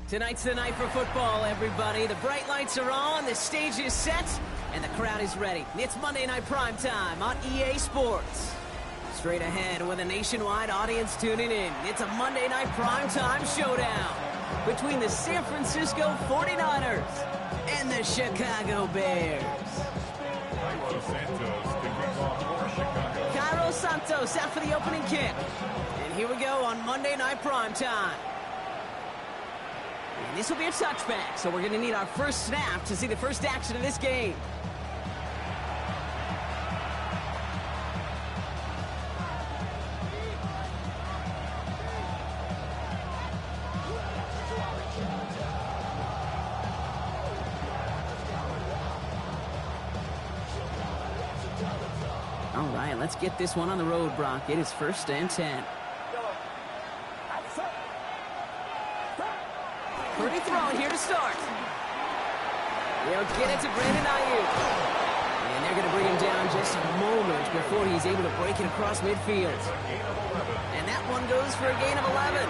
Tonight's the night for football, everybody. The bright lights are on, the stage is set, and the crowd is ready. It's Monday Night Primetime on EA Sports. Straight ahead with a nationwide audience tuning in, it's a Monday Night Primetime showdown between the San Francisco 49ers and the Chicago Bears. Cairo Santos out for the opening kick. And here we go on Monday Night Primetime. And this will be a touchback, so we're going to need our first snap to see the first action of this game. All right, let's get this one on the road, Brock. It is 1st and 10. Pretty throwing here to start. They'll get it to Brandon Ayuk. And they're going to bring him down just a moment before he's able to break it across midfield. And that one goes for a gain of 11.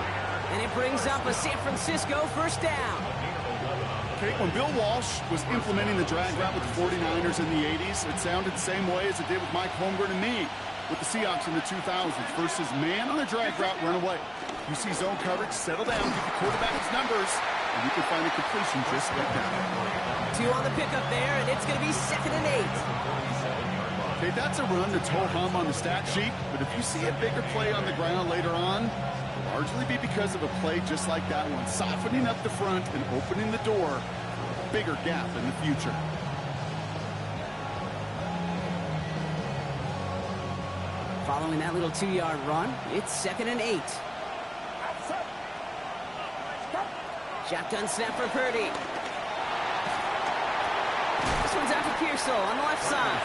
And it brings up a San Francisco first down. Okay, when Bill Walsh was implementing the drag route with the 49ers in the 80s, it sounded the same way as it did with Mike Holmgren and me with the Seahawks in the 2000s versus man on a drag route, run away. You see zone coverage, settle down, give the quarterback his numbers, and you can find a completion just like that. 2 on the pickup there, and it's going to be 2nd and 8. Okay, that's a run that's ho-hum on the stat sheet, but if you see a bigger play on the ground later on, it'll largely be because of a play just like that one, softening up the front and opening the door for a bigger gap in the future. Following that little 2-yard run, it's 2nd and 8. Shotgun snap for Purdy. This one's out to Pearsall on the left side.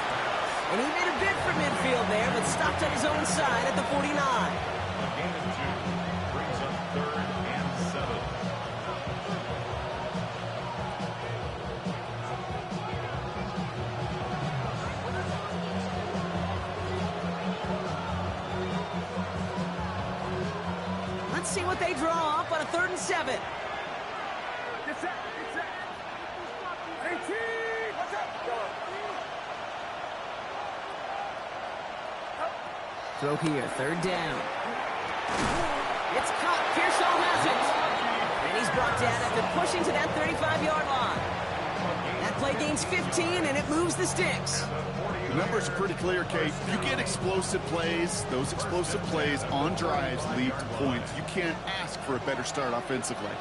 And he made a bid for midfield there, but stopped on his own side at the 49. Gain of 2 brings up 3rd and 7. Let's see what they draw up on a 3rd and 7. Throw here, 3rd down. It's caught. Pearsall has it. And he's brought down after pushing to that 35-yard line. That play gains 15, and it moves the sticks. The numbers are pretty clear, Kate. You get explosive plays. Those explosive plays on drives lead to points. You can't ask for a better start offensively.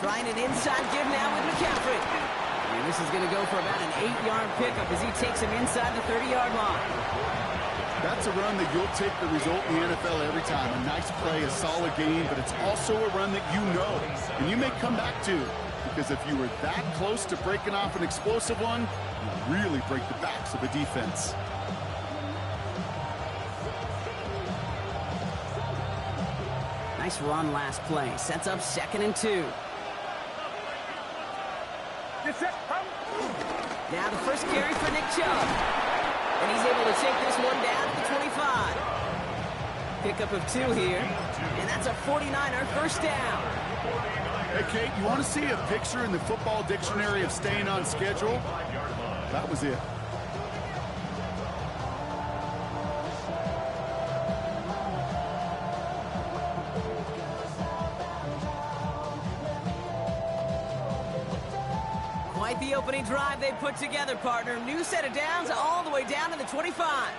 Trying an inside give now with McCaffrey. And this is going to go for about an 8-yard pickup as he takes him inside the 30-yard line. That's a run that you'll take the result in the NFL every time. A nice play, a solid game, but it's also a run that you know and you may come back to. Because if you were that close to breaking off an explosive one, you really break the backs of the defense. Nice run last play. Sets up 2nd and 2. Now the first carry for Nick Chubb. And he's able to take this one down to the 25. Pickup of 2 here. And that's a 49er first down. Hey, Kate, you want to see a picture in the football dictionary of staying on schedule? That was it. Quite the opening drive they put together, partner. New set of downs all the way down to the 25.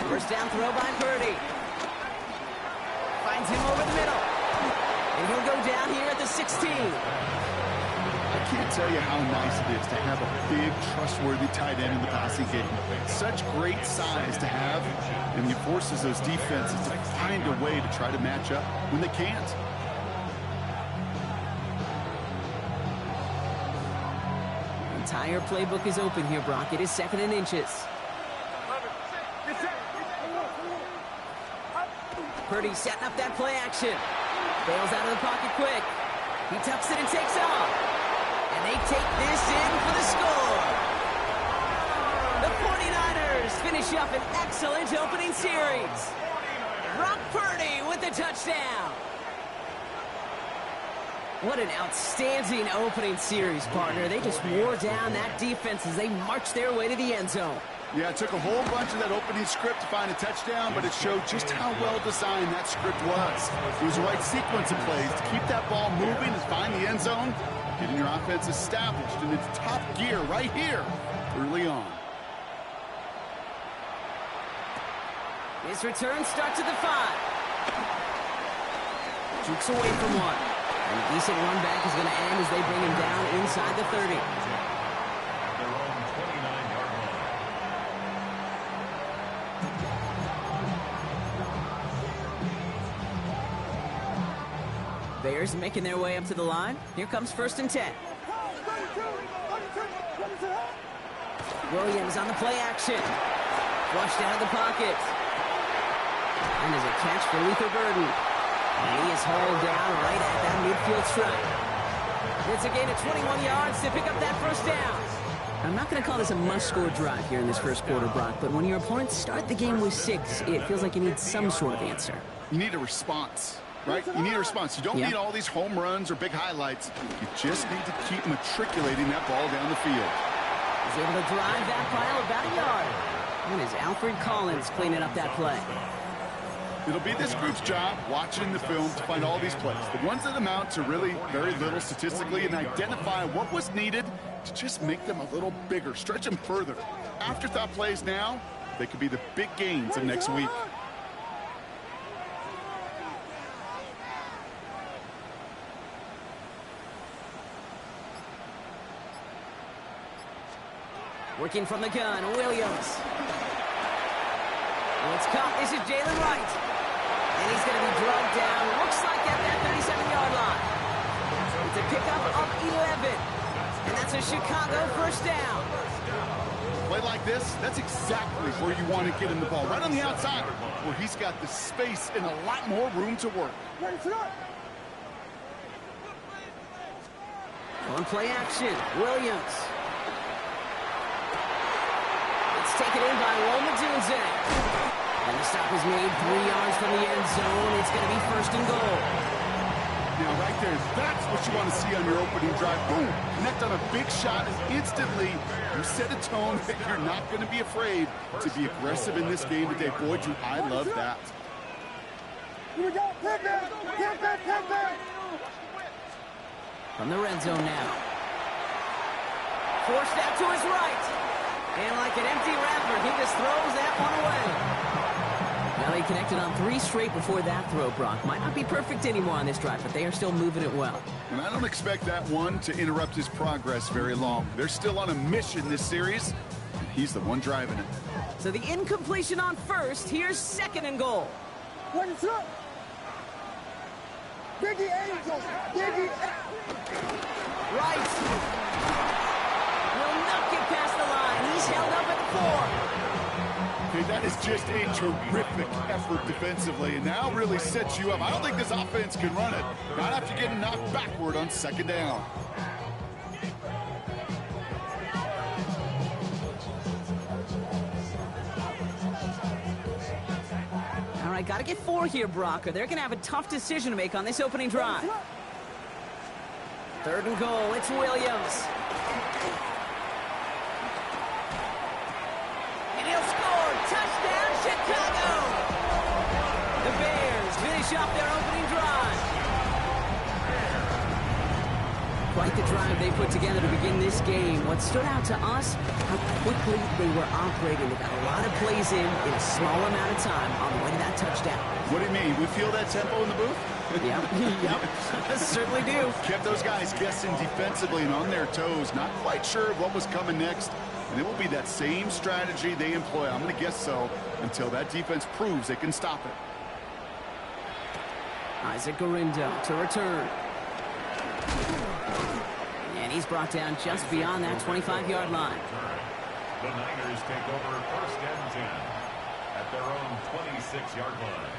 First down throw by Purdy. Finds him over the middle. And he'll go down here at the 16. I can't tell you how nice it is to have a big, trustworthy tight end in the passing game. Such great size to have, and he forces those defenses to find a way to try to match up when they can't. Entire playbook is open here, Brock. It is 2nd and inches. Purdy setting up that play action. Bails out of the pocket quick. He tucks it and takes off. And they take this in for the score. The 49ers Bears finish up an excellent opening series. Brock Purdy with the touchdown. What an outstanding opening series, partner. They just wore down that defense as they marched their way to the end zone. Yeah, it took a whole bunch of that opening script to find a touchdown, but it showed just how well designed that script was. It was the right sequence of plays to keep that ball moving and find the end zone, getting your offense established in its top gear right here early on. His return starts at the 5. Jukes away from one. And a decent run back is going to end as they bring him down inside the 30. Their own 29-yard line. Bears making their way up to the line. Here comes 1st and 10. Williams on the play action. Flushed out of the pocket. And there's a catch for Luther Burden. And he is hauled down right at that midfield stripe. It's a gain of 21 yards to pick up that 1st down. I'm not going to call this a must-score drive here in this first quarter, Brock, but when your opponents start the game with 6, it feels like you need some sort of answer. You need a response, right? You need a response. You don't need all these home runs or big highlights. You just need to keep matriculating that ball down the field. He's able to drive that pile about a yard. And is Alfred Collins cleaning up that play. It'll be this group's job, watching the film, to find all these plays. The ones that amount to really very little statistically, and identify what was needed to just make them a little bigger, stretch them further. Afterthought plays now, they could be the big gains of next week. Working from the gun, Williams. It's caught. This is Jalen Wright. And he's going to be drugged down. Looks like at that 37-yard line. It's a pickup of 11. And that's a Chicago 1st down. Play like this, that's exactly where you want to get him the ball. Right on the outside, where he's got the space and a lot more room to work. On play action, Williams. It's taken in by Lomadunze. And the stop is made 3 yards from the end zone. It's going to be 1st and goal. Now, right there, that's what you want to see on your opening drive. Boom! Connect on a big shot, and instantly you set a tone that you're not going to be afraid to be aggressive in this game today. Boy, do I love that. From the red zone now. Forced out to his right. And like an empty wrapper, he just throws that one away. Well, he connected on 3 straight before that throw, Brock. Might not be perfect anymore on this drive, but they are still moving it well. And I don't expect that one to interrupt his progress very long. They're still on a mission this series, and he's the one driving it. So the incompletion on 1st. Here's 2nd and goal. What's up? Biggie Angels! Biggie! Right. Will not get past the line. He's held up at the 4. Okay, that is just a terrific effort defensively, and now really sets you up. I don't think this offense can run it. Not after getting knocked backward on 2nd down. All right, got to get 4 here, Brock, or they're going to have a tough decision to make on this opening drive. 3rd and goal. It's Williams. And he'll score. Touchdown, Chicago! The Bears finish off their opening drive. Quite the drive they put together to begin this game. What stood out to us, how quickly they were operating. They got a lot of plays in a small amount of time on the way to that touchdown. What do you mean? We feel that tempo in the booth? Yep, certainly do. Kept those guys guessing defensively and on their toes, not quite sure what was coming next. And it will be that same strategy they employ, I'm going to guess so, until that defense proves they can stop it. Isaac Garindo to return. And he's brought down just beyond that 25-yard line. The Niners take over 1st and 10 at their own 26-yard line.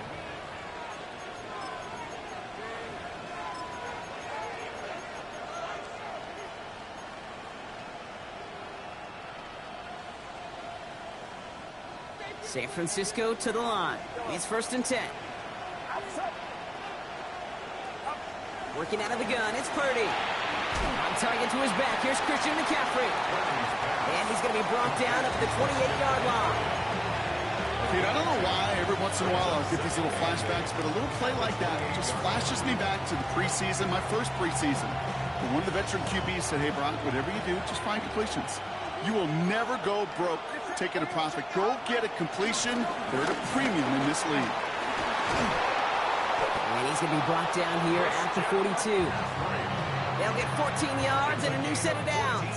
San Francisco to the line. It's 1st and 10. Working out of the gun, it's Purdy. On target to his back, here's Christian McCaffrey. And he's going to be brought down at the 28-yard line. Dude, I don't know why every once in a while I'll get these little flashbacks, but a little play like that just flashes me back to the preseason, my first preseason. And one of the veteran QBs said, hey, Brock, whatever you do, just find completions. You will never go broke taking a profit. Go get a completion. They're at a premium in this league. And he's going to be brought down here at the 42. They'll get 14 yards and a new set of downs.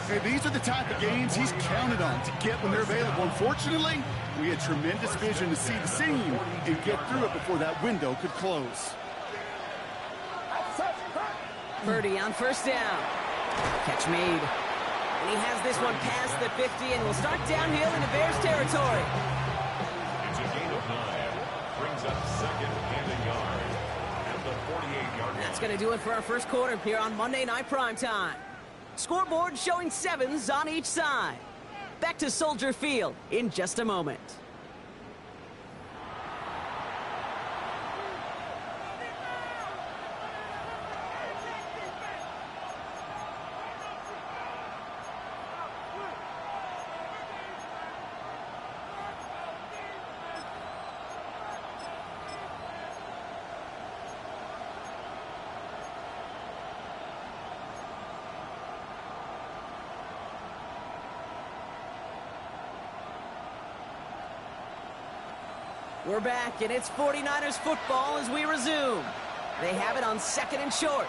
Hey, these are the type of games he's counted on to get when they're available. Unfortunately, we had tremendous vision to see the seam and get through it before that window could close. Purdy on 1st down. Catch made. And he has this one past the 50 and will start downhill into Bears territory. It's a gain of 9. Brings up 2nd and a yard at the 48-yard line. That's going to do it for our first quarter here on Monday Night Primetime. Scoreboard showing 7s on each side. Back to Soldier Field in just a moment. We're back, and it's 49ers football as we resume. They have it on 2nd and short.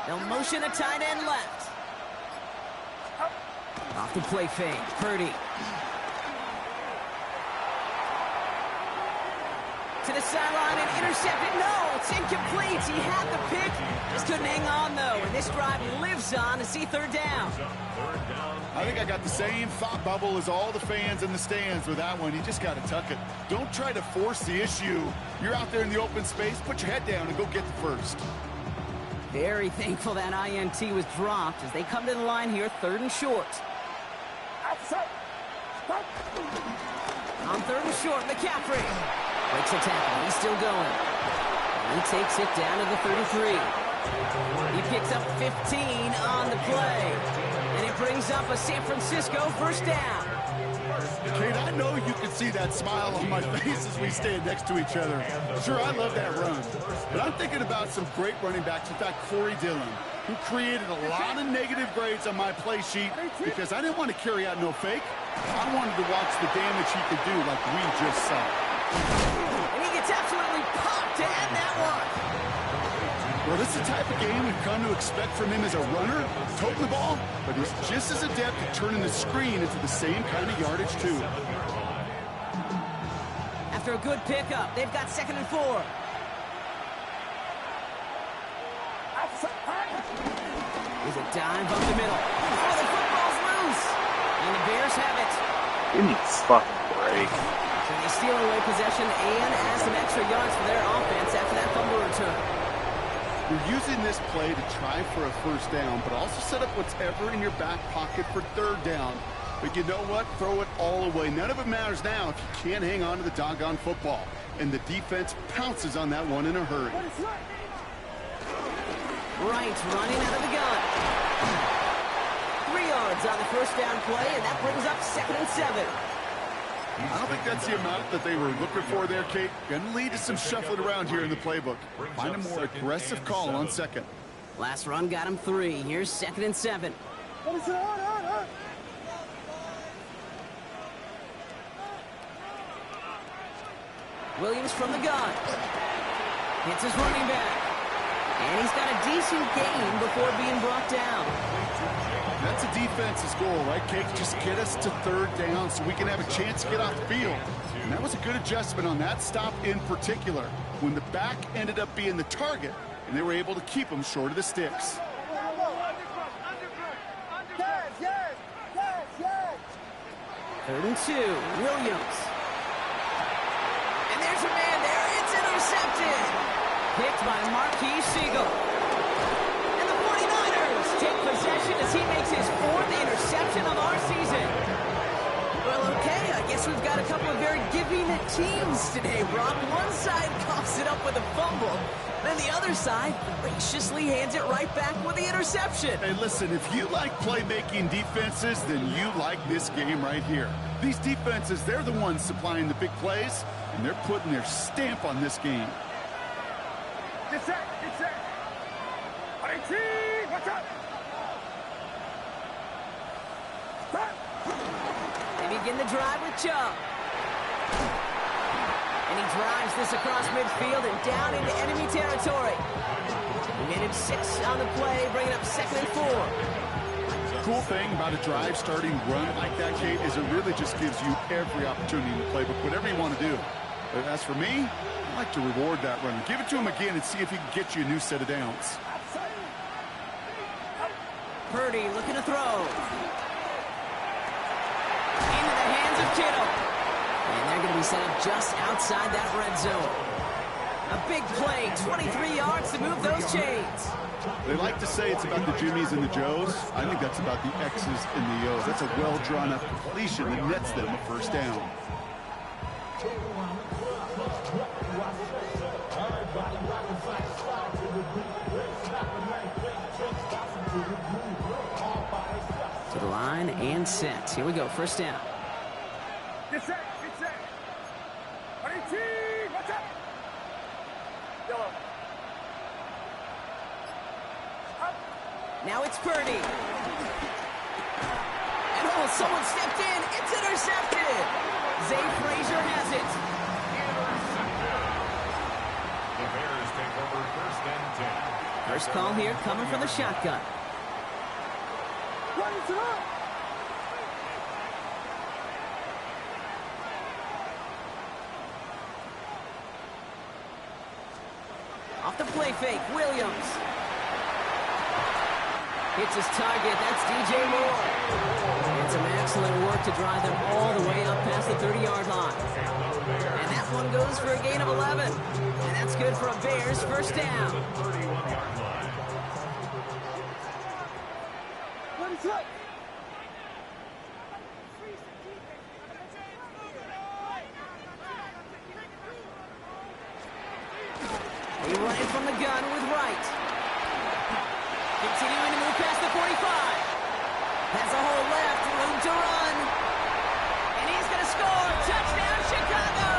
They'll motion a tight end left. Off the play fake, Purdy. To the sideline and intercepted. No, it's incomplete. He had the pick. Just couldn't hang on, though. And this drive lives on to see 3rd down. I think I got the same thought bubble as all the fans in the stands with that one. You just got to tuck it. Don't try to force the issue. You're out there in the open space. Put your head down and go get the first. Very thankful that INT was dropped as they come to the line here, 3rd and short. On 3rd and short, McCaffrey. Breaks a tackle. He's still going. He takes it down to the 33. He picks up 15 on the play. And it brings up a San Francisco 1st down. Kate, I know you can see that smile on my face as we stand next to each other. Sure, I love that run. But I'm thinking about some great running backs. In fact, Corey Dillon, who created a lot of negative grades on my play sheet because I didn't want to carry out no fake. I wanted to watch the damage he could do like we just saw. And he gets absolutely popped to end that one. Well, this is the type of game we've come to expect from him as a runner, toting the ball, but he's just as adept at turning the screen into the same kind of yardage, too. After a good pickup, they've got 2nd and 4. There's a dive up the middle. Oh, the football's loose. And the Bears have it. Give me a fucking break. So they steal away possession and add some extra yards for their offense after that fumble return. You're using this play to try for a 1st down, but also set up whatever in your back pocket for 3rd down. But you know what? Throw it all away. None of it matters now if you can't hang on to the doggone football. And the defense pounces on that one in a hurry. Wright running out of the gun. 3 yards on the 1st down play, and that brings up 2nd and 7. I don't think that's the amount that they were looking for there, Kate. Going to lead to some shuffling around here in the playbook. Find a more aggressive call on 2nd. Last run got him 3. Here's 2nd and 7. Williams from the gun. Hits his running back. And he's got a decent gain before being brought down. That's a defense's goal, right, Kate? Just get us to 3rd down so we can have a chance to get off the field. And that was a good adjustment on that stop in particular, when the back ended up being the target, and they were able to keep him short of the sticks. 3rd and 2, Williams. And there's a man there. It's intercepted. Picked by Marquise Siegel. And the 49ers take possession as he makes his 4th interception of our season. Well, okay, I guess we've got a couple of very giving teams today, Brock. One side coughs it up with a fumble, then the other side graciously hands it right back with the interception. Hey, listen, if you like playmaking defenses, then you like this game right here. These defenses, they're the ones supplying the big plays, and they're putting their stamp on this game. Get set, get set. IT, watch out. They begin the drive with Chubb. And he drives this across midfield and down into enemy territory. He made it 6 on the play, bringing up 2nd and 4. Cool thing about a drive starting run like that, Kate, is it really just gives you every opportunity in the playbook, whatever you want to do. But as for me, I like to reward that runner. Give it to him again and see if he can get you a new set of downs. Purdy looking to throw. Into the hands of Kittle. And they're going to be set up just outside that red zone. A big play, 23 yards to move those chains. They like to say it's about the Jimmies and the Joes. I think that's about the X's and the O's. That's a well-drawn-up completion that nets them a first down. To the line and set. Here we go, first down. Get set, get set. IT, watch out. Yellow. Now it's Purdy. And oh, someone stepped in. It's intercepted. Zay Frazier has it. The Bears take over 1st and 10. First call here coming from the shotgun. Run it up. Off the play fake, Williams. Hits his target, that's DJ Moore. And some excellent work to drive them all the way up past the 30-yard line. And that one goes for a gain of 11. And that's good for a Bears first down. 31-yard line. Run it up. He running from the gun with Wright. Continuing to move past the 45. Has a hole left, room to run. And he's going to score. Touchdown, Chicago!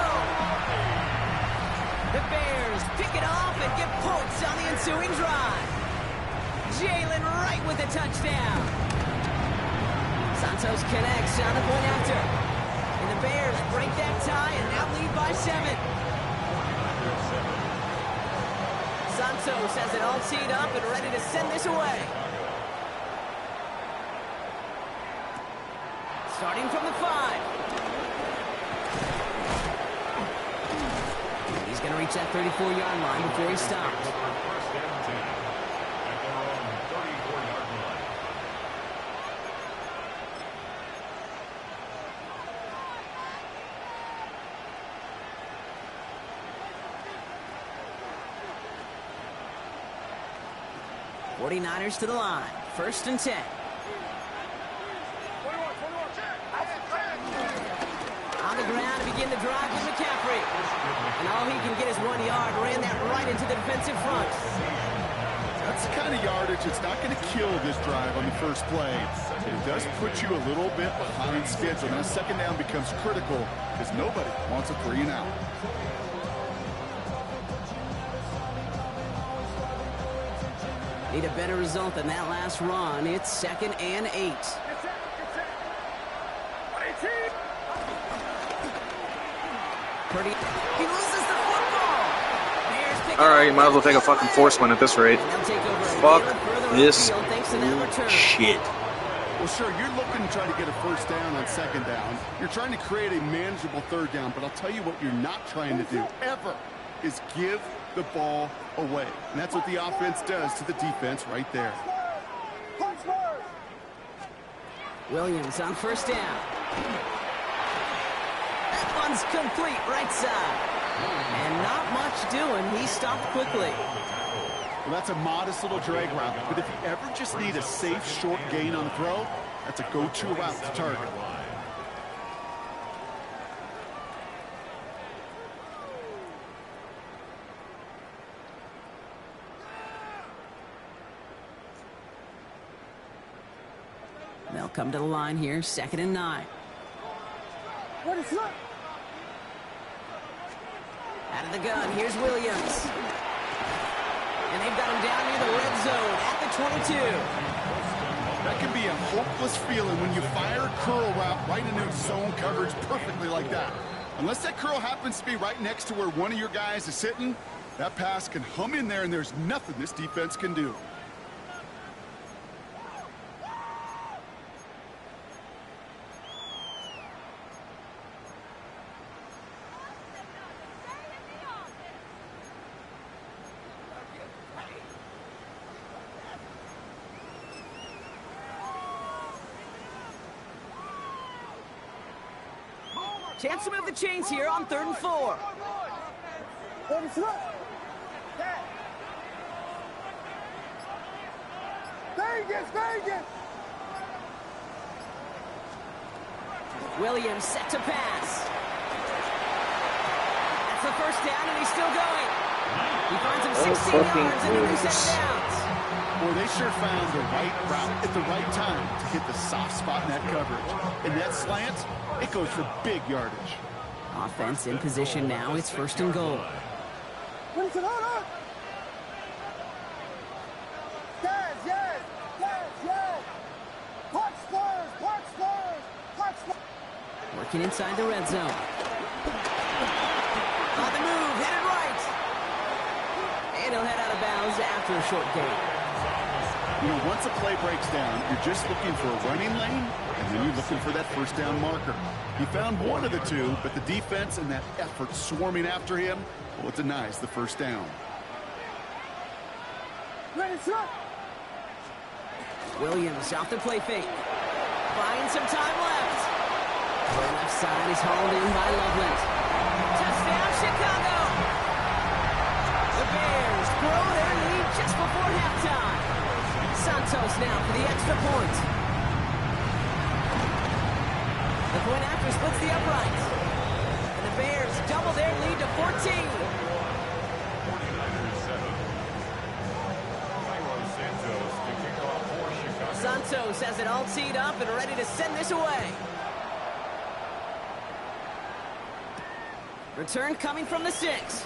The Bears pick it off and get points on the ensuing drive. Jalen Wright with a touchdown. Santos connects on the point after. And the Bears break that tie and now lead by 7. Santos has it all teed up and ready to send this away. Starting from the 5. He's going to reach that 34-yard line before he stops. 1st and 10. At their own 34-yard line. '49ers to the line. 1st and 10. On the ground to begin the drive with McCaffrey. And all he can get is 1 yard. Ran that right into the defensive front. That's the kind of yardage that's not going to kill this drive on the first play. It does put you a little bit behind schedule. Now, 2nd down becomes critical because nobody wants a 3 and out. Need a better result than that last run. It's 2nd and 8. Purdy, he loses the football. Bears pick All right, you might as well take a fucking force one at this rate. Fuck this shit. Well, sure, you're looking to try to get a first down on 2nd down. You're trying to create a manageable 3rd down, but I'll tell you what you're not trying to do, ever, is give the ball away. And that's what the offense does to the defense right there. Williams on 1st down. That one's complete right side. And not much doing. He stopped quickly. Well, that's a modest little drag route. But if you ever just need a safe, short gain on the throw, That's a go-to route to target. They'll come to the line here, 2nd and 9. What is up? Out of the gun, here's Williams. And they've got him down near the red zone at the 22. That can be a hopeless feeling when you fire a curl route right into zone coverage perfectly like that. Unless that curl happens to be right next to where one of your guys is sitting, that pass can hum in there and there's nothing this defense can do. Chance to move the chains here on 3rd and 4. What is up? Vegas, Vegas! Williams set to pass. That's the 1st down, and he's still going. He finds him 16 yards and intercepts downs. Boy, they sure found the right route at the right time to hit the soft spot in that coverage. And that slant, it goes for big yardage. Offense in position now. It's 1st and goal. What is it? Hold on! Yes, yes! Yes, yes! Punch Spurs! Punch Spurs! Punch Spurs! Working inside the red zone. On the move, headed right. And he'll head out of bounds after a short gain. You know, once a play breaks down, you're just looking for a running lane, and then you're looking for that 1st down marker. He found one of the two, but the defense and that effort swarming after him, well, it denies the 1st down. Ready, set! Williams off the play fake. Buying some time left. The left side is hauled in by Loveland. Touchdown, Chicago! The Bears grow their lead just before halftime. Santos now for the extra point. The point after splits the upright. And the Bears double their lead to 14. 49ers 7. Santos has it all teed up and ready to send this away. Return coming from the 6.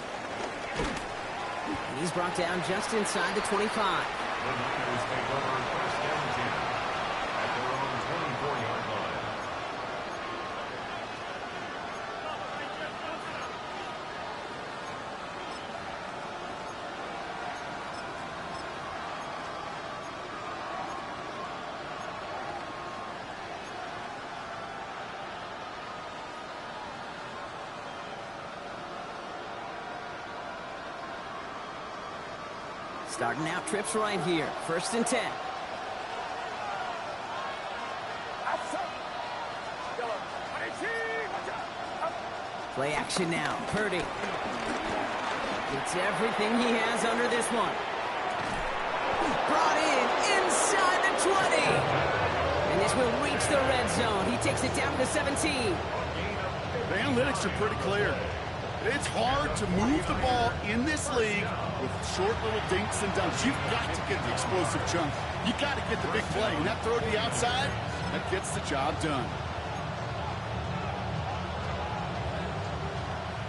And he's brought down just inside the 25. The Niners take over 1st and 10 at their own 24-yard line. Starting out trips right here. 1st and 10. Play action now. Purdy. It's everything he has under this one. Brought in inside the 20. And this will reach the red zone. He takes it down to 17. The analytics are pretty clear. It's hard to move the ball in this league with short little dinks and dunks. You've got to get the explosive chunk. You've got to get the big play. And that throw to the outside, that gets the job done.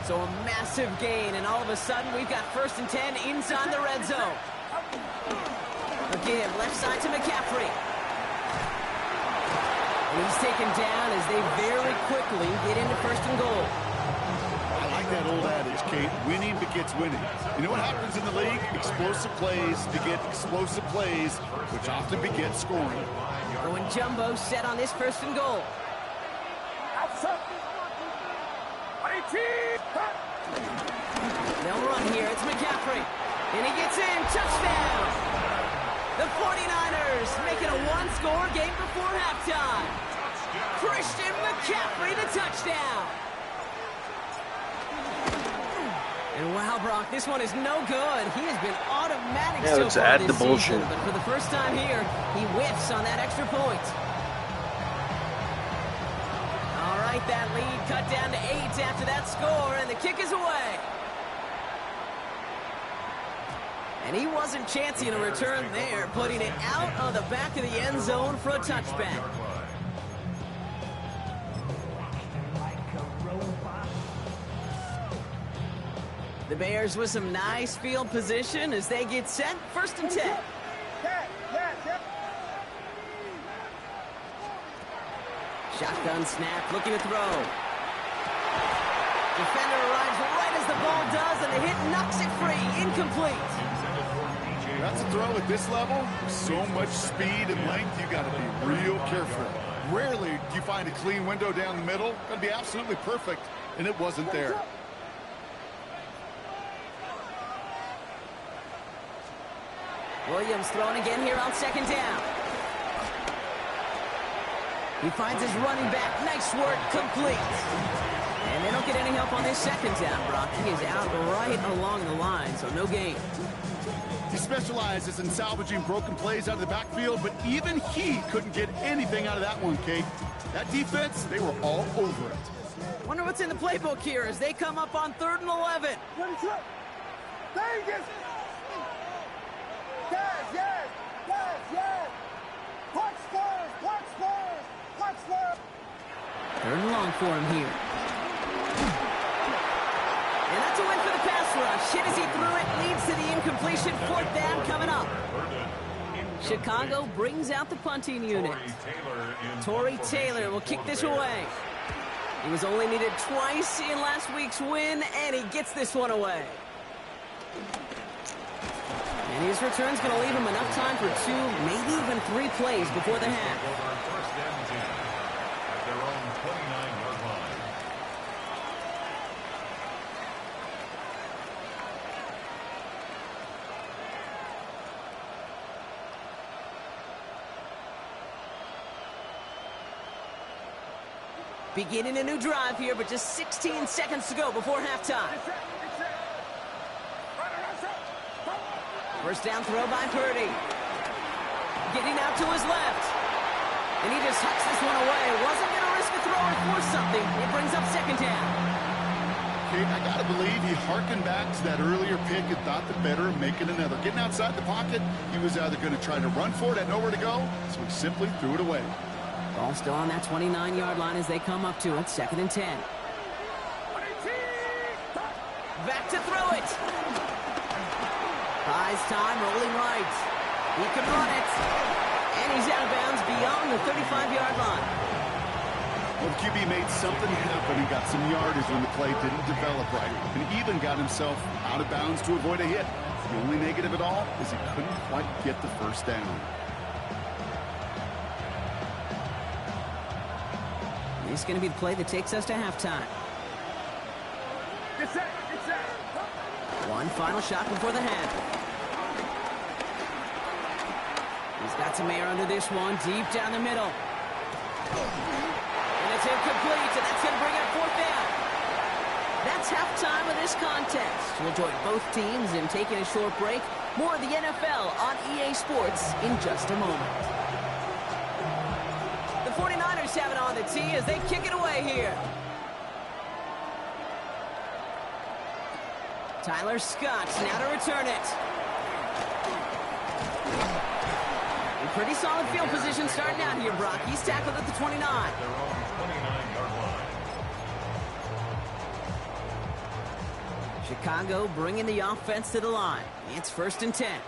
So a massive gain, and all of a sudden we've got 1st and 10 inside the red zone. Again, left side to McCaffrey. And he's taken down as they very quickly get into 1st and goal. I like that old adage, Kate. Winning begets winning. You know what happens in the league? Explosive plays beget explosive plays, which often beget scoring. Going jumbo set on this 1st and goal. They'll run here. It's McCaffrey. And he gets in. Touchdown! The 49ers making a one-score game before halftime. Christian McCaffrey, the touchdown. And wow, Brock, this one is no good. He has been automatic so far this season, but for the first time here, he whiffs on that extra point. that lead cut down to 8 after that score, and the kick is away. And he wasn't chancing a return there, putting it out of the back of the end zone for a touchback. The Bears with some nice field position as they get set. 1st and 10. Shotgun snap, looking to throw. Defender arrives right as the ball does, and the hit knocks it free. Incomplete. That's a throw at this level. So much speed and length, you got to be real careful. Rarely do you find a clean window down the middle. Got to be absolutely perfect, and it wasn't there. Williams throwing again here on 2nd down. He finds his running back. Nice work, complete. And they don't get any help on this 2nd down, Brock. He is out right along the line, so no gain. He specializes in salvaging broken plays out of the backfield, but even he couldn't get anything out of that one, Kate. That defense, they were all over it. Wonder what's in the playbook here as they come up on 3rd and 11. Vegas! Yes! Punch Spurs! 3rd and long for him here. And that's a win for the pass rush. Hit as he threw it, leads to the incompletion. 4th down coming up. Chicago brings out the punting unit. Torrey Taylor will kick this away. He was only needed twice in last week's win, and he gets this one away. And his return's going to leave him enough time for 2, maybe even 3 plays before the half. Beginning a new drive here, but just 16 seconds to go before halftime. 1st down throw by Purdy. Getting out to his left. And he just hucks this one away. Wasn't going to risk a throw or force something. It brings up 2nd down. Kate, I got to believe he harkened back to that earlier pick and thought the better of making another. Getting outside the pocket, he was either going to try to run for it, had nowhere to go, so he simply threw it away. Ball still on that 29-yard line as they come up to it. 2nd and 10. Back to throw it. Buys time, rolling right. He can run it. And he's out of bounds beyond the 35-yard line. Well, the QB made something happen and got some yardage when the play didn't develop right. And even got himself out of bounds to avoid a hit. The only negative at all is he couldn't quite get the 1st down. This is going to be the play that takes us to halftime. One final shot before the half. He's got some air under this one, deep down the middle. And it's incomplete, and that's going to bring up 4th down. That's halftime of this contest. We'll join both teams in taking a short break. More of the NFL on EA Sports in just a moment. The 49ers have it on the tee as they kick it away here. Tyler Scott now to return it. A pretty solid field position starting out here, Brock. He's tackled at the 29. Their own 29-yard line. Chicago bringing the offense to the line. It's 1st and 10.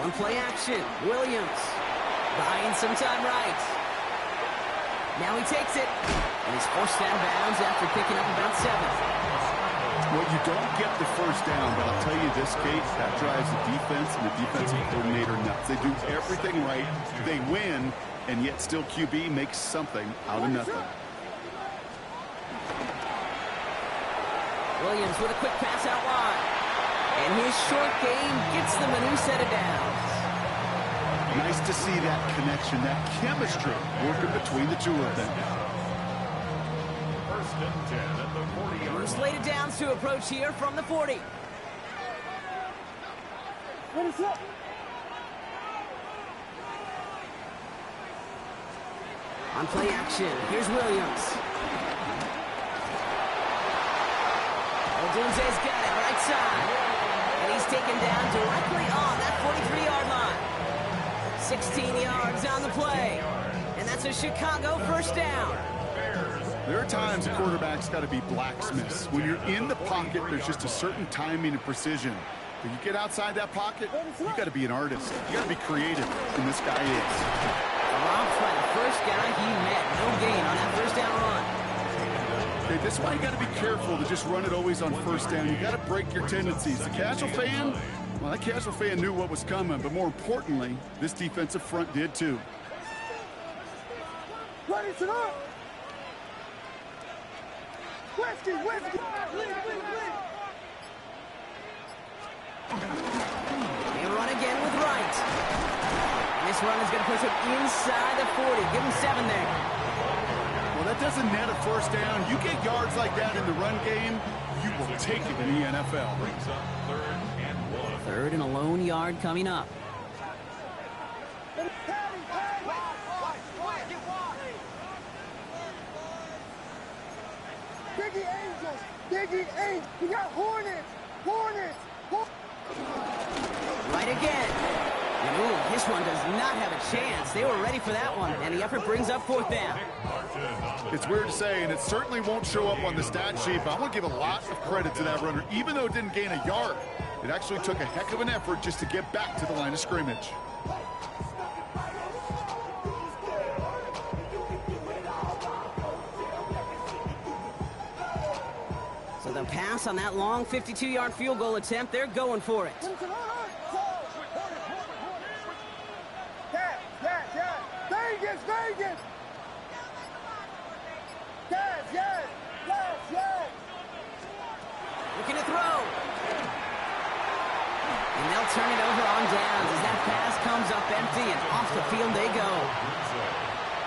On play action, Williams buying some time right. Now he takes it, and he's forced out of bounds after picking up about 7. Well, you don't get the 1st down, but I'll tell you this, Kate, that drives the defense and the defensive coordinator nuts. They do everything right, they win, and yet still QB makes something out of nothing. Williams with a quick pass out wide. And his short game gets them a new set of downs. Nice to see that connection, that chemistry working between the two of them. 1st and 10 at the 40-yard line. Slated downs to approach here from the 40. On play action, here's Williams. Odunze's got it, right side. And he's taken down directly on that 43-yard line. 16 yards on the play. And that's a Chicago first down. There are times a quarterback's got to be blacksmiths. When you're in the pocket, there's just a certain timing and precision. When you get outside that pocket, you got to be an artist. You got to be creative, and this guy is. Robbed by the first guy he met. No gain on that first down run. Okay, this is why you got to be careful to just run it always on first down. You got to break your tendencies. The casual fan, well, that casual fan knew what was coming, but more importantly, this defensive front did too. Ready to up. Whiskey. They run again with Wright. This run is going to push him inside the 40. Give him 7 there. Well, that doesn't net a first down. You get yards like that in the run game, you will take it in the NFL. Brings up 3rd and 1. 3rd and a lone yard coming up. Biggie Angels. We got Hornets. Right again. And ooh, this one does not have a chance. They were ready for that one, and the effort brings up 4th down. It's weird to say, and it certainly won't show up on the stat sheet, but I want to give a lot of credit to that runner. Even though it didn't gain a yard, it actually took a heck of an effort just to get back to the line of scrimmage. So the pass on that long 52-yard field goal attempt, they're going for it. Vegas. Yes. Looking to throw. And they'll turn it over on downs as that pass comes up empty, and off the field they go.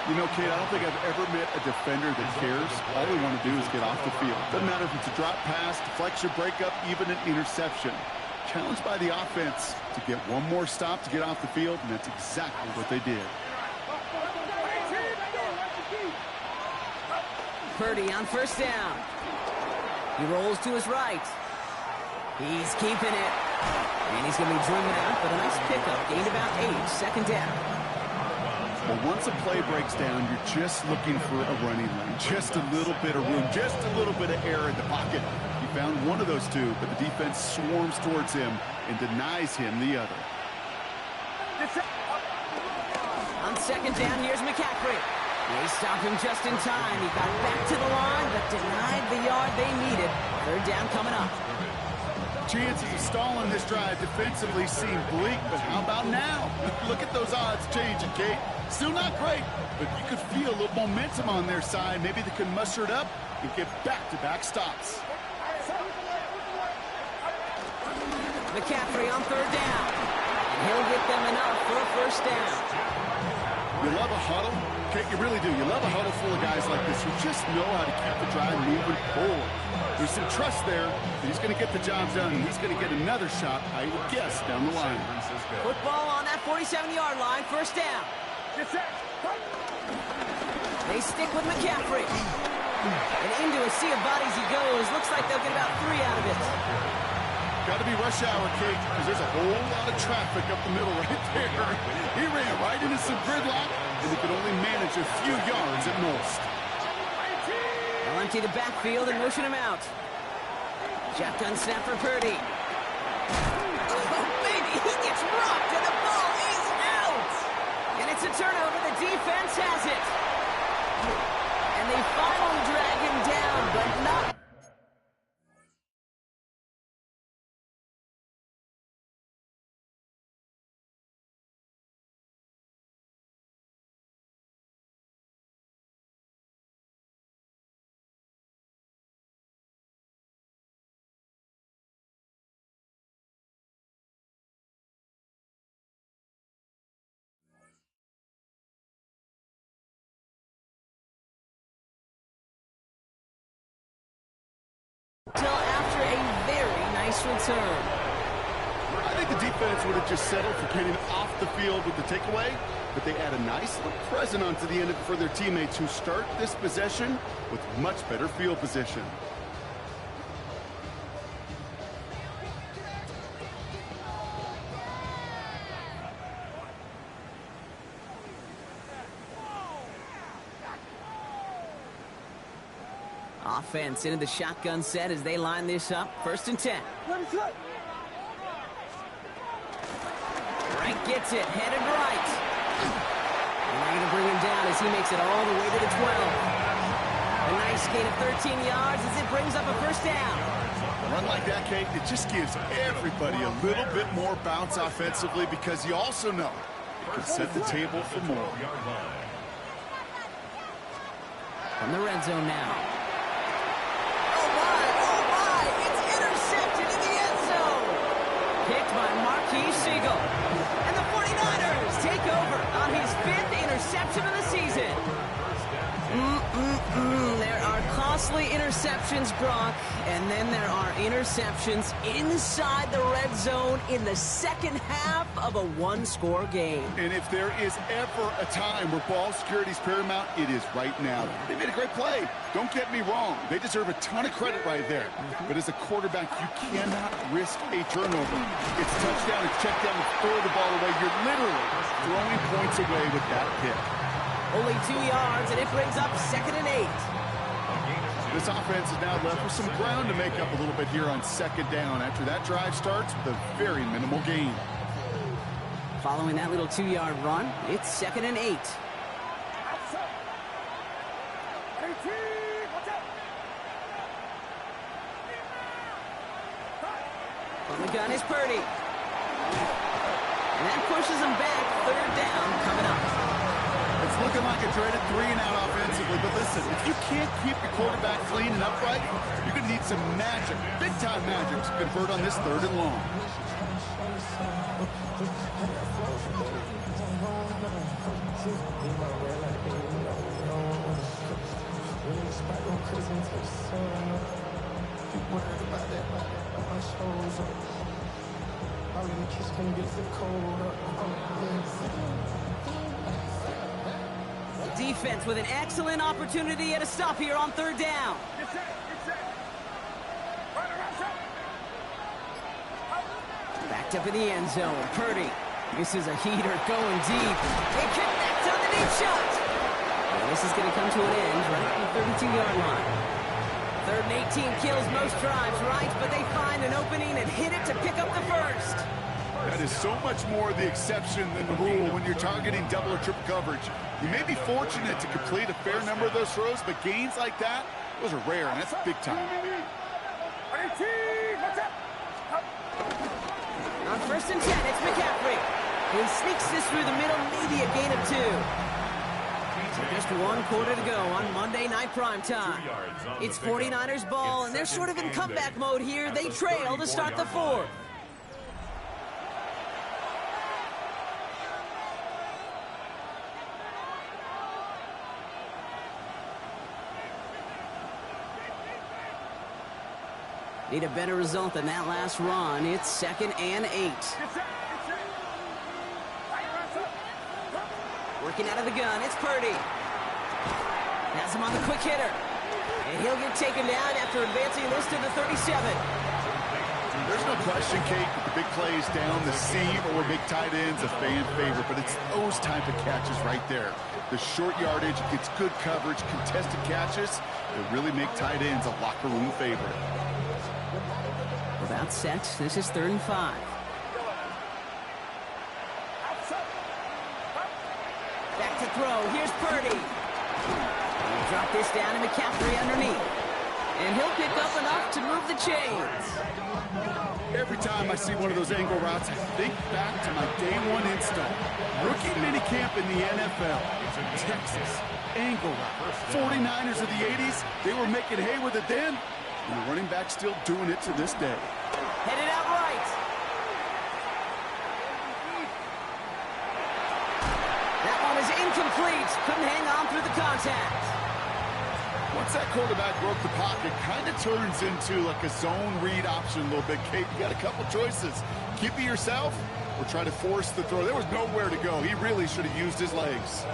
You know, Kate, I don't think I've ever met a defender that cares. All they want to do is get off the field. Doesn't matter if it's a drop pass, deflection, breakup, even an interception. Challenged by the offense to get one more stop to get off the field, and that's exactly what they did. Purdy on first down. He rolls to his right. He's keeping it. And he's going to be driven out, but a nice pickup. Gained about 8. 2nd down. Well, once a play breaks down, you're just looking for a running lane. Just a little bit of room, just a little bit of air in the pocket. He found one of those two, but the defense swarms towards him and denies him the other. On 2nd down, here's McCaffrey. They stopped him just in time. He got back to the line, but denied the yard they needed. 3rd down coming up. Chances of stalling this drive defensively seem bleak, but how about now? Look at those odds changing, Kate. Still not great, but you could feel a little momentum on their side. Maybe they can muster it up and get back-to-back stops. McCaffrey on 3rd down. And he'll get them enough for a first down. You love a huddle? Kate, you really do. You love a huddle full of guys like this who just know how to keep the drive moving forward. There's some trust there that he's going to get the job done, and he's going to get another shot, I would guess, down the line. Football on that 47-yard line, first down. They stick with McCaffrey. And into a sea of bodies he goes. Looks like they'll get about 3 out of it. Got to be rush hour, Kate, because there's a whole lot of traffic up the middle right there. He ran right into some gridlock, and he could only manage a few yards at most. They'll empty the backfield and motion him out. Shotgun snap for Purdy. Oh, baby, he gets rocked, and the ball is out. And it's a turnover. The defense has it. And they finally drag him down, but not. Till after a very nice return. I think the defense would have just settled for getting off the field with the takeaway. but they add a nice little present onto the end of it for their teammates who start this possession with much better field position. Offense into the shotgun set as they line this up. 1st and 10. Frank gets it, headed right. And they're going to bring him down as he makes it all the way to the 12. A nice gain of 13 yards as it brings up a 1st down. A run like that, Kate, it just gives everybody a little bit more bounce offensively because you also know it can set the table for more. From the red zone now. Picked by Marquis Siegel. And the 49ers take over on his 5th interception of the season. There are costly interceptions, Brock, and then there are interceptions inside the red zone in the second half of a one-score game. And if there is ever a time where ball security is paramount, it is right now. They made a great play. Don't get me wrong. They deserve a ton of credit right there. But as a quarterback, you cannot risk a turnover. It's touchdown, it's check down, throw the ball away. You're literally throwing points away with that pick. Only 2 yards, and it brings up 2nd and 8. This offense is now left with some ground to make up a little bit here on 2nd down after that drive starts with a very minimal gain. Following that little 2-yard run, it's 2nd and 8. On the gun is Purdy. And that pushes him back. 3rd down coming up. It's looking like a dreaded 3-and-out offensively, but listen, if you can't keep your quarterback clean and upright, you're going to need some magic, big-time magic, to convert on this 3rd and long. Defense with an excellent opportunity at a stop here on 3rd down. Backed up in the end zone. Purdy. This is a heater going deep. They connect on the deep shot. And this is going to come to an end right at the 32-yard line. 3rd and 18 kills most drives, right? But they find an opening and hit it to pick up the 1st. That is so much more the exception than the rule when you're targeting double or triple coverage. You may be fortunate to complete a fair number of those throws, but gains like that, those are rare, and that's big time. On 1st and 10, it's McCaffrey. He sneaks this through the middle, maybe a gain of 2. So just 1 quarter to go on Monday Night Primetime. It's 49ers ball, and they're sort of in comeback mode here. They trail to start the 4th. Need a better result than that last run. It's 2nd and 8. Working out of the gun, it's Purdy. Has him on the quick hitter. And he'll get taken down after advancing this to the 37. There's no question, Kate, that the big plays down the seam or big tight ends a fan favorite, but it's those type of catches right there. The short yardage, gets good coverage, contested catches that really make tight ends a locker room favorite. Without set, this is 3rd and 5. Back to throw. Here's Purdy. He'll drop this down to McCaffrey underneath. And he'll pick up enough to move the chains. Every time I see one of those angle routes, I think back to my day 1 install. Rookie minicamp in the NFL. Texas, angle route. 49ers of the 80s, they were making hay with it then. And the running back still doing it to this day. Headed out right. That one is incomplete. Couldn't hang on through the contact. Once that quarterback broke the pocket, kind of turns into like a zone read option a little bit, Kate. You got a couple choices. Keep it yourself or try to force the throw. There was nowhere to go. He really should have used his legs.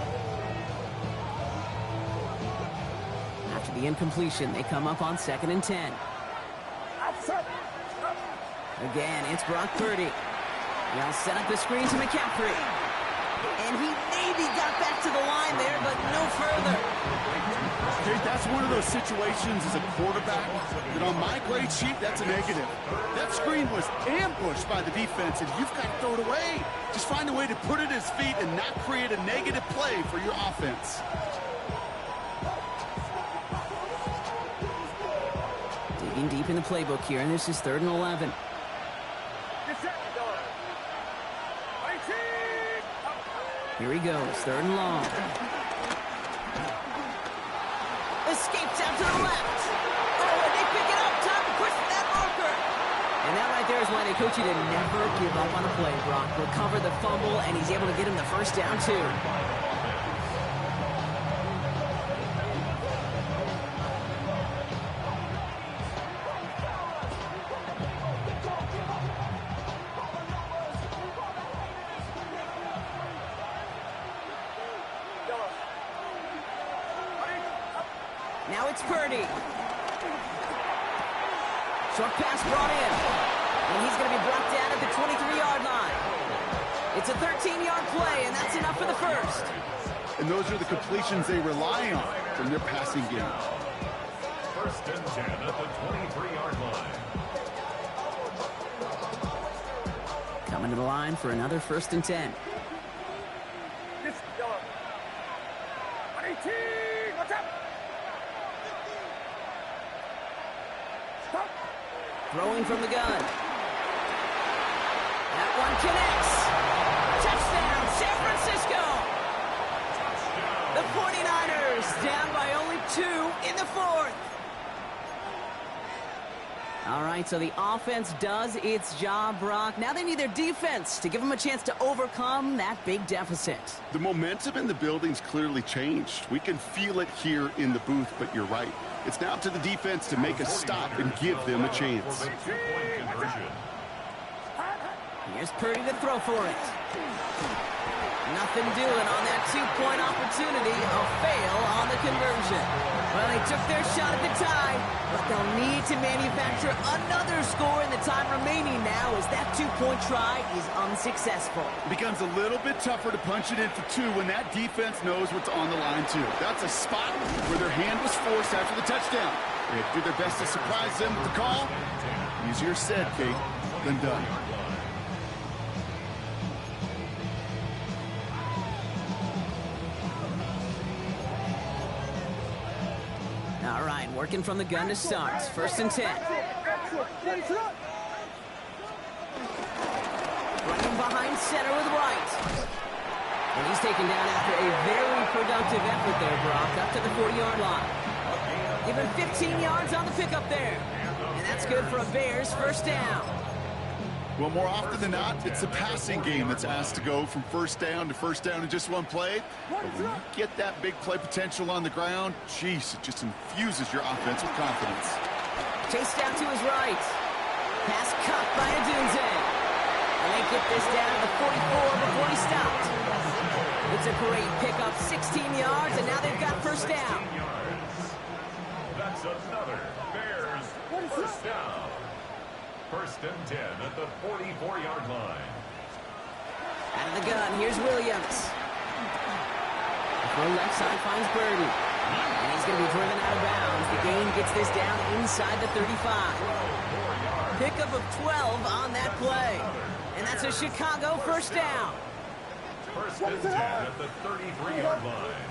After the incompletion, they come up on 2nd and 10. Again, it's Brock Purdy. They'll set up the screen to McCaffrey. And he maybe got back to the line there, but no further. Okay, that's one of those situations as a quarterback that on my grade sheet, that's a negative. That screen was ambushed by the defense, and you've got to throw it away. Just find a way to put it at his feet and not create a negative play for your offense. Digging deep in the playbook here, and this is 3rd and 11. Here he goes, 3rd and long. Escapes out to the left. Oh, and they pick it up. Time to push that marker. And that right there is why they coach you to never give up on a play, Brock. Recover the fumble, and he's able to get him the first down, too. Now it's Purdy. Short pass brought in. And he's going to be brought down at the 23-yard line. It's a 13-yard play, and that's enough for the first. And those are the completions they rely on from their passing game. 1st and 10 at the 23-yard line. Coming to the line for another 1st and 10. Throwing from the gun. That one connects. Touchdown, San Francisco. The 49ers down by only 2 in the 4th. All right, so the offense does its job, Brock. Now they need their defense to give them a chance to overcome that big deficit. The momentum in the building's clearly changed. We can feel it here in the booth, but you're right. It's now up to the defense to make a stop and give them a chance. Here's Purdy to throw for it. Nothing doing on that 2-point opportunity. A fail on the conversion. Well, they took their shot at the tie, but they'll need to manufacture another score in the time remaining now as that 2-point try is unsuccessful. It becomes a little bit tougher to punch it in for 2 when that defense knows what's on the line, too. That's a spot where their hand was forced after the touchdown. They have to do their best to surprise them with the call. Easier said, Kate, than done. All right, working from the gun to start. 1st and 10. Running behind center with Wright. And he's taken down after a very productive effort there, Brock, up to the 40-yard line. Give him 15 yards on the pickup there. And that's good for a Bears 1st down. Well, more often than not, it's the passing game that's asked to go from 1st down to 1st down in just one play. But when you get that big play potential on the ground, geez, it just infuses your offense with confidence. Chased out to his right. Pass cut by Adunze. And they get this down to the 44 before he stopped. It's a great pickup, 16 yards, and now they've got 1st down. That's another Bears 1st down. 1st and 10 at the 44-yard line. Out of the gun, here's Williams. The throw left side finds Burden. And he's going to be driven out of bounds. The gain gets this down inside the 35. Pickup of 12 on that play. And that's a Chicago 1st down. 1st and 10 at the 33-yard line.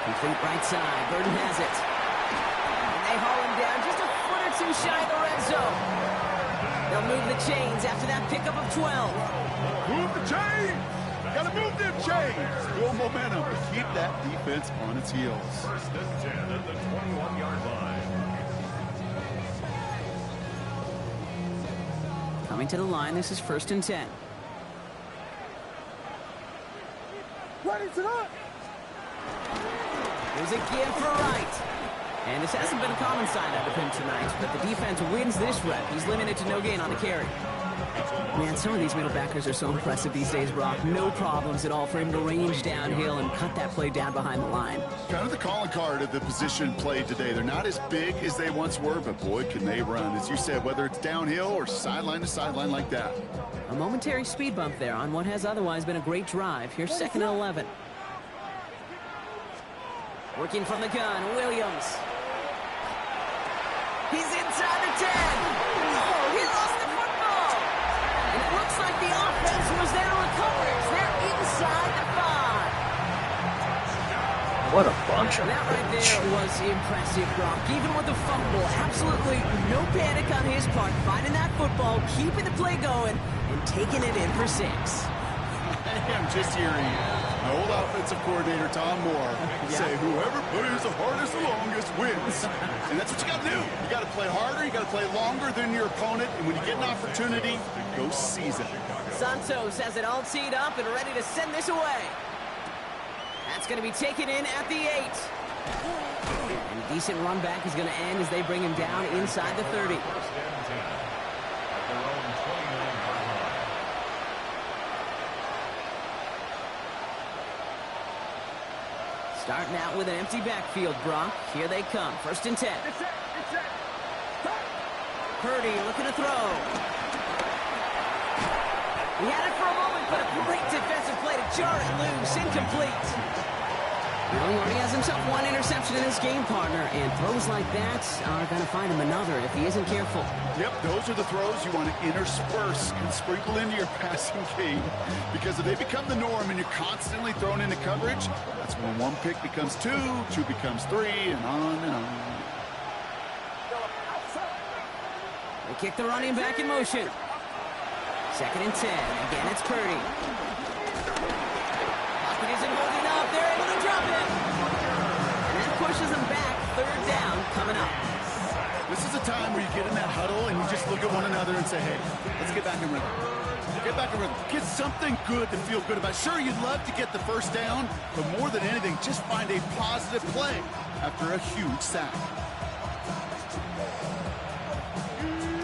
Complete right side. Burden has it. And they haul him down just a foot or 2 shy of the red zone. They'll move the chains after that pickup of 12. Move the chains! Gotta move them chains! Build momentum, but keep that defense on its heels. 1st and 10 at the 21-yard line. Coming to the line, this is 1st and 10. Ready to up! There's a give for Wright. And this hasn't been a common sign out of him tonight, but the defense wins this rep. He's limited to no gain on the carry. Man, some of these middle backers are so impressive these days, Brock. No problems at all for him to range downhill and cut that play down behind the line. Kind of the calling card of the position played today. They're not as big as they once were, but boy, can they run. As you said, whether it's downhill or sideline to sideline like that. A momentary speed bump there on what has otherwise been a great drive. Here's 2nd and 11. Working from the gun, Williams. He's inside the 10. Oh, he lost the football. And it looks like the offense was there to recover it. They're inside the 5. What a bunch of That right there was impressive, Brock. Even with the fumble, absolutely no panic on his part. Finding that football, keeping the play going, and taking it in for 6. I'm just hearing my old offensive coordinator, Tom Moore, say, whoever plays the hardest the longest wins. And that's what you got to do. You got to play harder, you got to play longer than your opponent, and when you get an opportunity, go seize it. Santos has it all teed up and ready to send this away. That's going to be taken in at the 8. And a decent run back is going to end as they bring him down inside the 30. First and 10 at their own 29-yard line. Starting out with an empty backfield, Brock. Here they come. 1st and 10. Purdy looking to throw. He had it for a moment, but a great defensive play to jar it loose. Incomplete. Well, he already has himself 1 interception in this game, partner, and throws like that are going to find him another if he isn't careful. Yep, those are the throws you want to intersperse and sprinkle into your passing game, because if they become the norm and you're constantly thrown into coverage, that's when 1 pick becomes 2, 2 becomes 3, and on and on. They kick the running back in motion. 2nd and 10. Again, it's Purdy. Pocket isn't holding up. They're able to drop it. And that pushes them back. 3rd down coming up. This is a time where you get in that huddle and you just look at one another and say, hey, let's get back in rhythm. Get back in rhythm. Get something good to feel good about. Sure, you'd love to get the 1st down, but more than anything, just find a positive play after a huge sack.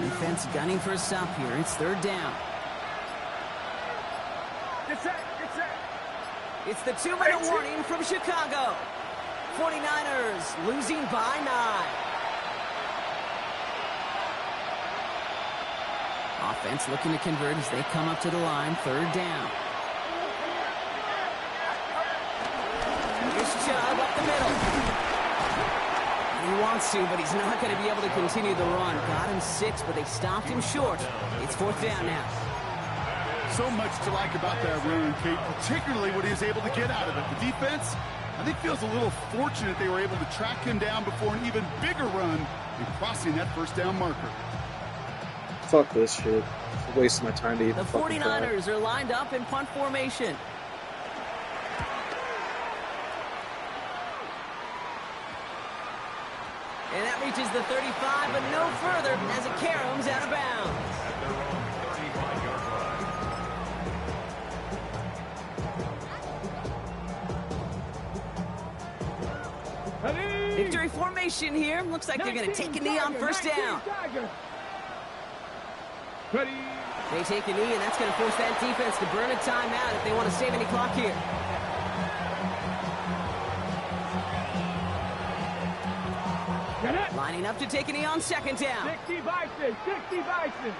Defense gunning for a stop here. It's 3rd down. It's the 2-minute warning from Chicago. 49ers losing by 9. Offense looking to convert as they come up to the line. 3rd down. Here's Chubb up the middle. He wants to, but he's not going to be able to continue the run. Got him 6, but they stopped him short. It's 4th down now. So much to like about that run, Kate, particularly what he was able to get out of it. The defense, I think, feels a little fortunate they were able to track him down before an even bigger run and crossing that 1st down marker. Fuck this shit. I'm wasting my time to even The fucking 49ers are lined up in punt formation. And that reaches the 35, but no further as it caroms out of bounds. At their own 35-yard line. Victory formation here. Looks like they're going to take a knee on 1st down. They take a knee, and that's going to force that defense to burn a timeout if they want to save any clock here. Lining up to take a knee on 2nd down. 60 Bison, 60 Bison.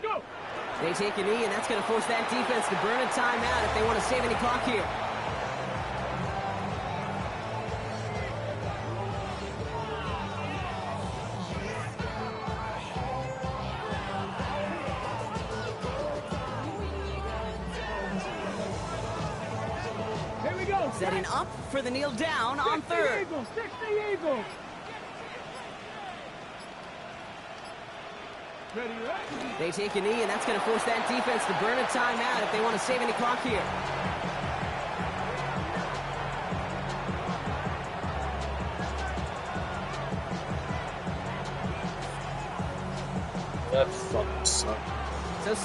Go. They take a knee, and that's going to force that defense to burn a timeout if they want to save any clock here. Here we go. Setting up for the kneel down on 3rd. Eagles, 60 Eagles. Ready, right? They take a knee, and that's going to force that defense to burn a timeout if they want to save any clock here. That fucking sucked.